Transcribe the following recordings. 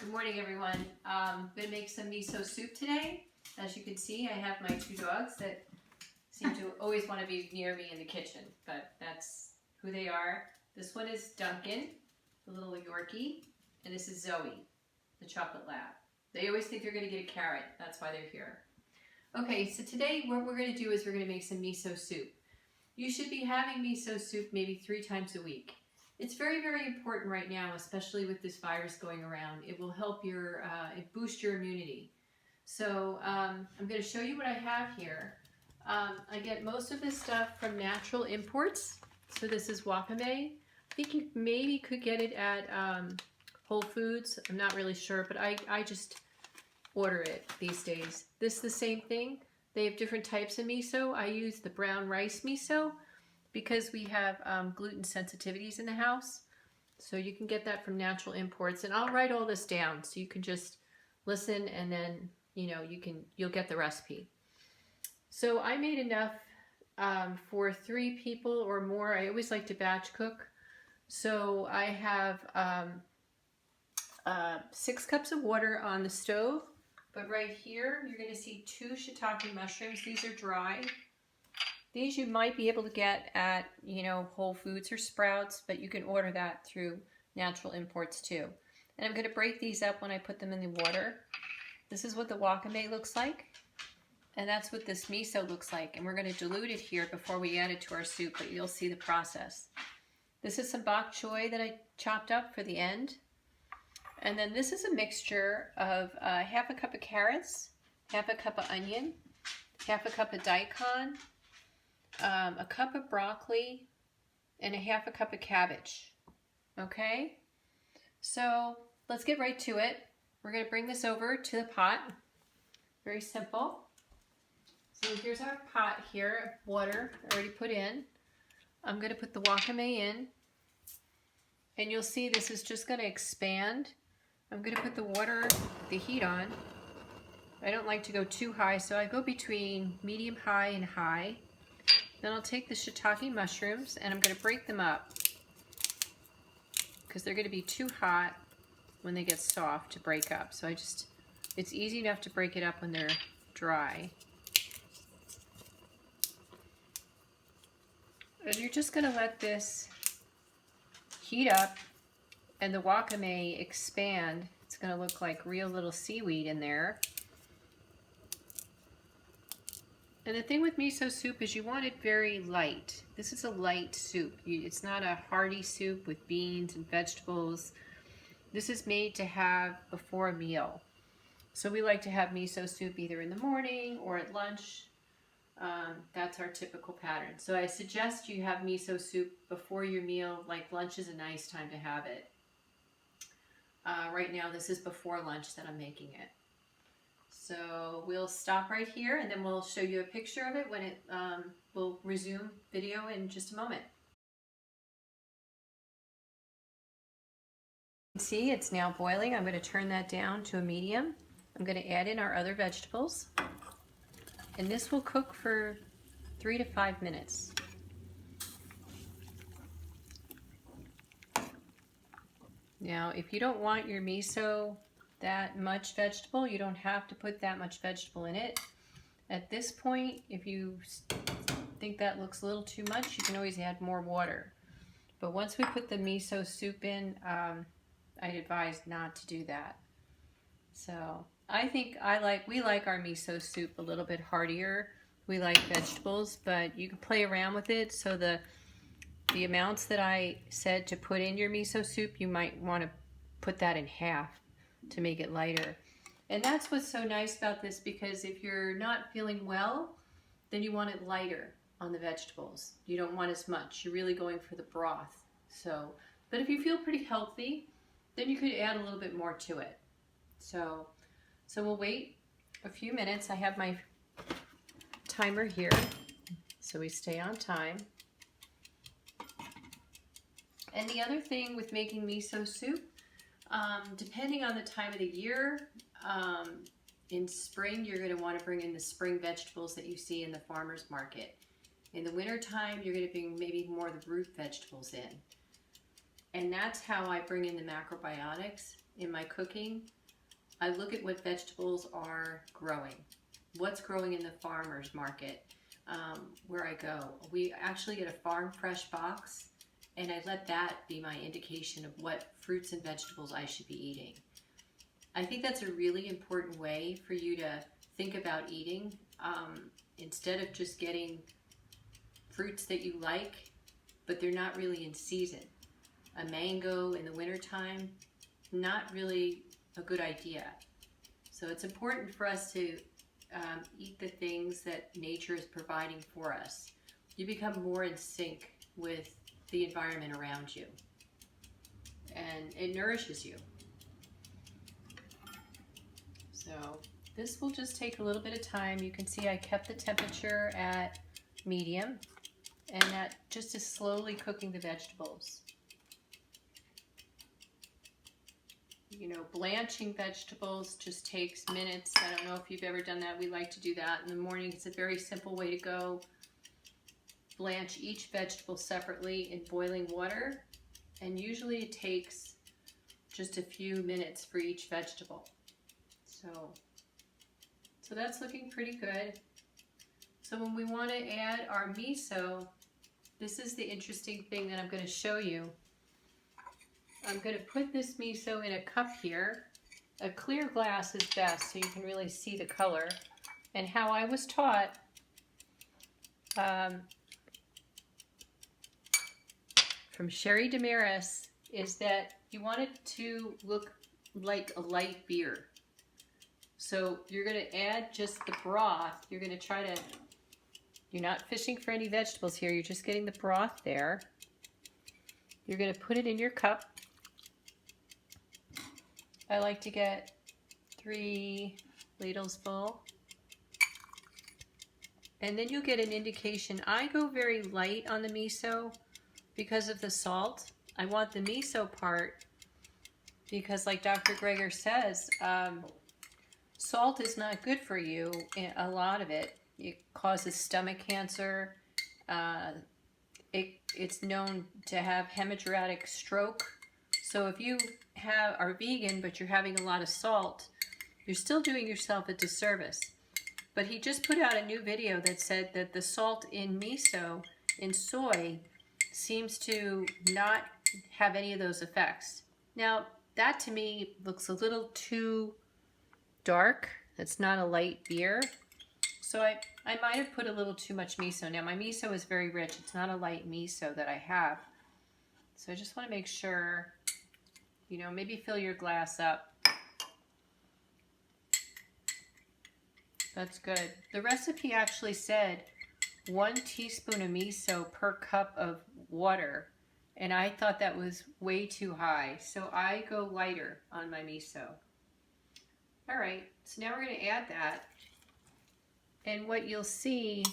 Good morning, everyone. I'm going to make some miso soup today. As you can see, I have my two dogs that seem to always want to be near me in the kitchen, but that's who they are. This one is Duncan, the little Yorkie, and this is Zoe, the chocolate lab. They always think they're going to get a carrot. That's why they're here. Okay, so today what we're going to do is we're going to make some miso soup. You should be having miso soup maybe 3 times a week. It's very, very important right now, especially with this virus going around. It will help boost your immunity. So I'm going to show you what I have here. I get most of this stuff from natural imports. So this is wakame. I think you maybe could get it at Whole Foods. I'm not really sure, but I just order it these days. This is the same thing. They have different types of miso. I use the brown rice miso because we have gluten sensitivities in the house. So you can get that from natural imports. And I'll write all this down so you can just listen and then, you know, you'll get the recipe. So I made enough for 3 people or more. I always like to batch cook. So I have 6 cups of water on the stove. But right here, you're going to see 2 shiitake mushrooms. These are dry. These you might be able to get at, you know, Whole Foods or Sprouts, but you can order that through natural imports too. And I'm going to break these up when I put them in the water. This is what the wakame looks like. And that's what this miso looks like. And we're going to dilute it here before we add it to our soup, but you'll see the process. This is some bok choy that I chopped up for the end. And then this is a mixture of half a cup of carrots, half a cup of onion, half a cup of daikon, a cup of broccoli, and a half a cup of cabbage. Okay? So let's get right to it. We're going to bring this over to the pot. Very simple. So here's our pot here of water already put in. I'm going to put the wakame in. And you'll see this is just going to expand. I'm going to put the heat on. I don't like to go too high, so I go between medium high and high. Then I'll take the shiitake mushrooms and I'm going to break them up because they're going to be too hot when they get soft to break up. So it's easy enough to break it up when they're dry. And you're just going to let this heat up and the wakame expand. It's going to look like real little seaweed in there. And the thing with miso soup is you want it very light. This is a light soup. It's not a hearty soup with beans and vegetables. This is made to have before a meal. So we like to have miso soup either in the morning or at lunch. That's our typical pattern. So I suggest you have miso soup before your meal. Like lunch is a nice time to have it. Right now this is before lunch that I'm making it. So we'll stop right here and then we'll show you a picture of it when we'll resume video in just a moment. See, it's now boiling. I'm going to turn that down to a medium. I'm going to add in our other vegetables. And this will cook for 3 to 5 minutes. Now, if you don't want your miso that much vegetable, you don't have to put that much vegetable in it. At this point, if you think that looks a little too much, you can always add more water. But once we put the miso soup in, I'd advise not to do that. So I think we like our miso soup a little bit heartier. We like vegetables, but you can play around with it. So the amounts that I said to put in your miso soup, you might want to put that in half to make it lighter. And that's what's so nice about this, because if you're not feeling well, then you want it lighter on the vegetables. You don't want as much. You're really going for the broth. So, but if you feel pretty healthy, then you could add a little bit more to it. So we'll wait a few minutes. I have my timer here, so we stay on time. And the other thing with making miso soup, depending on the time of the year, in spring you're going to want to bring in the spring vegetables that you see in the farmer's market. In the winter time you're going to bring maybe more of the root vegetables in. And that's how I bring in the macrobiotics. in my cooking, I look at what vegetables are growing. What's growing in the farmer's market where I go. We actually get a farm fresh box, and I let that be my indication of what fruits and vegetables I should be eating. I think that's a really important way for you to think about eating. Instead of just getting fruits that you like, but they're not really in season. A mango in the wintertime, not really a good idea. So it's important for us to eat the things that nature is providing for us. You become more in sync with the environment around you, and it nourishes you. So this will just take a little bit of time. You can see I kept the temperature at medium, and that just is slowly cooking the vegetables. You know, blanching vegetables just takes minutes. I don't know if you've ever done that. We like to do that in the morning. It's a very simple way to go. Blanch each vegetable separately in boiling water, and usually it takes just a few minutes for each vegetable. So that's looking pretty good. So when we want to add our miso, this is the interesting thing that I'm going to show you. I'm going to put this miso in a cup here. A clear glass is best so you can really see the color. And how I was taught, from Sherry Damaris, is that you want it to look like a light beer. So you're going to add just the broth. You're going to try to, you're not fishing for any vegetables here. You're just getting the broth there. You're going to put it in your cup. I like to get 3 ladles full. And then you'll get an indication. I go very light on the miso because of the salt. I want the miso part because, like Dr. Greger says, salt is not good for you. A lot of it. It causes stomach cancer. It's known to have hemorrhagic stroke. So if you are vegan but you're having a lot of salt, you're still doing yourself a disservice. But he just put out a new video that said that the salt in miso, in soy, seems to not have any of those effects. Now, that to me looks a little too dark. It's not a light beer. So I might have put a little too much miso. Now, my miso is very rich. It's not a light miso that I have. So I just want to make sure, you know, maybe fill your glass up. That's good. The recipe actually said 1 teaspoon of miso per cup of water, and I thought that was way too high, so I go lighter on my miso. All right, so now we're going to add that, and what you'll see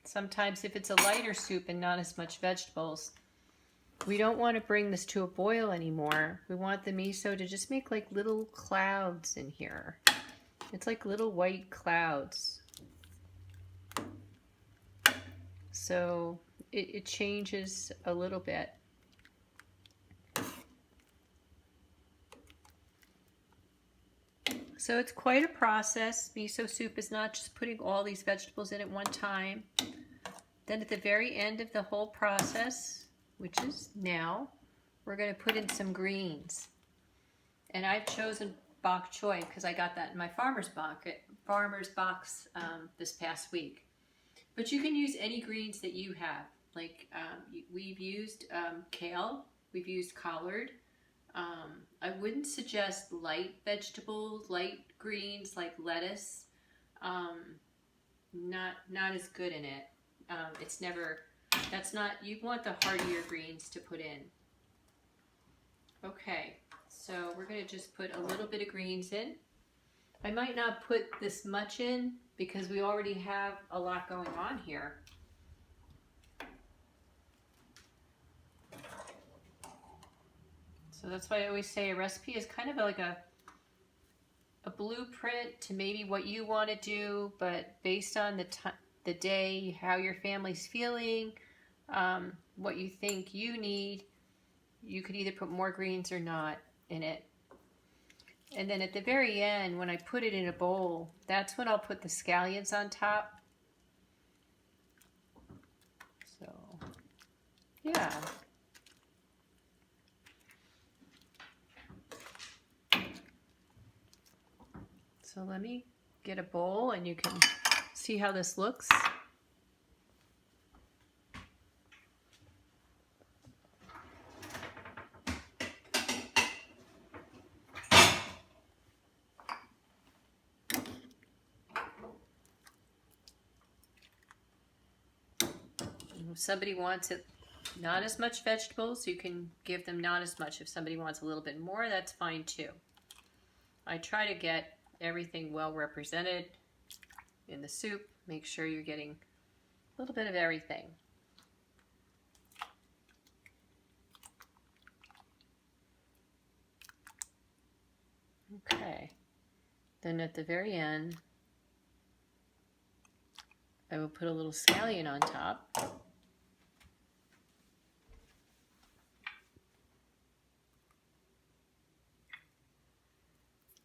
sometimes if it's a lighter soup and not as much vegetables, we don't want to bring this to a boil anymore. We want the miso to just make like little clouds in here. It's like little white clouds. So it changes a little bit. So it's quite a process. Miso soup is not just putting all these vegetables in at one time. Then at the very end of the whole process, which is now, we're going to put in some greens. And I've chosen bok choy because I got that in my farmer's box this past week. But you can use any greens that you have. Like we've used kale, we've used collard. I wouldn't suggest light vegetables, light greens like lettuce. Not as good in it. It's never. That's not. You want the heartier greens to put in. Okay. So we're going to just put a little bit of greens in. I might not put this much in because we already have a lot going on here. So that's why I always say a recipe is kind of like a blueprint to maybe what you want to do, but based on the day, how your family's feeling, what you think you need, you could either put more greens or not in it. And then at the very end, when I put it in a bowl, that's when I'll put the scallions on top. So, yeah. So let me get a bowl and you can see how this looks. If somebody wants it not as much vegetables, you can give them not as much. If somebody wants a little bit more, that's fine too. I try to get everything well represented in the soup. Make sure you're getting a little bit of everything. Okay. Then at the very end, I will put a little scallion on top.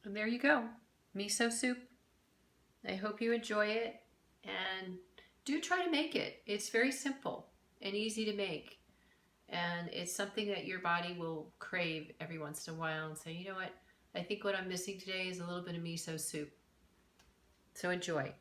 And there you go, miso soup. I hope you enjoy it, and do try to make it. It's very simple and easy to make, and it's something that your body will crave every once in a while and say, you know what, I think what I'm missing today is a little bit of miso soup. So enjoy.